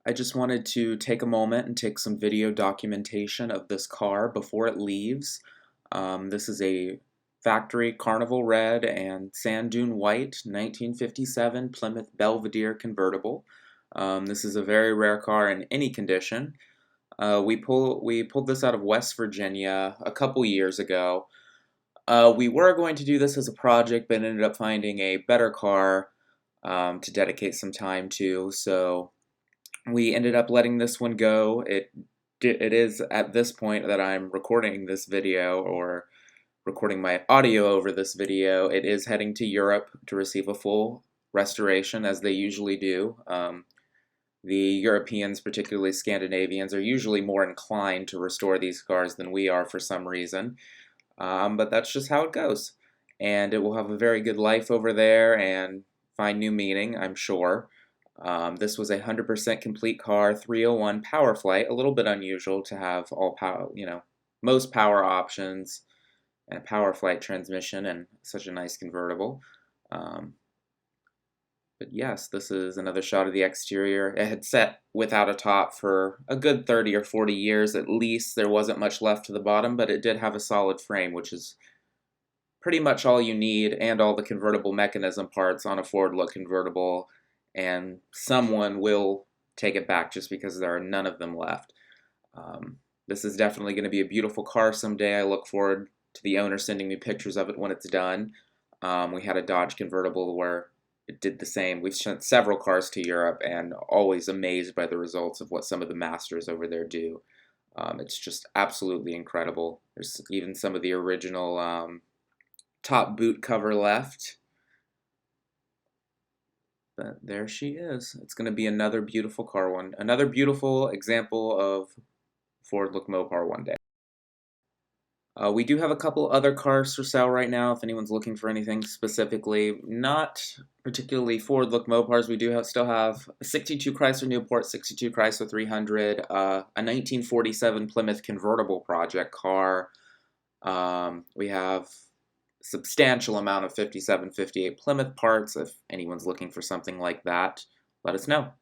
I just wanted to take a moment and take some video documentation of this car before it leaves. This is a factory Carnival Red and Sand Dune White 1957 Plymouth Belvedere Convertible. This is a very rare car in any condition. We pulled this out of West Virginia a couple years ago. We were going to do this as a project, but ended up finding a better car to dedicate some time to. So we ended up letting this one go. It is at this point that I'm recording this video or recording my audio over this video. It is heading to Europe to receive a full restoration, as they usually do. The Europeans, particularly Scandinavians, are usually more inclined to restore these cars than we are for some reason. But that's just how it goes. And it will have a very good life over there and find new meaning, I'm sure. This was a 100% complete car, 301 power flight, a little bit unusual to have all power, most power options and a power flight transmission and such a nice convertible. But yes, this is another shot of the exterior. It had sat without a top for a good 30 or 40 years at least. There wasn't much left to the bottom, but it did have a solid frame, which is pretty much all you need, and all the convertible mechanism parts on a forward-look convertible, and someone will take it back just because there are none of them left. This is definitely going to be a beautiful car someday. I look forward to the owner sending me pictures of it when it's done. We had a Dodge convertible where it did the same. We've sent several cars to Europe and always amazed by the results of what some of the masters over there do. It's just absolutely incredible. There's even some of the original top boot cover left. But there she is. It's going to be another beautiful car one. Another beautiful example of forward look Mopar one day. We do have a couple other cars for sale right now if anyone's looking for anything specifically. Not particularly forward look Mopars. We do still have a 62 Chrysler Newport, 62 Chrysler 300, a 1947 Plymouth convertible project car. We have substantial amount of 57, 58 Plymouth parts. If anyone's looking for something like that, let us know.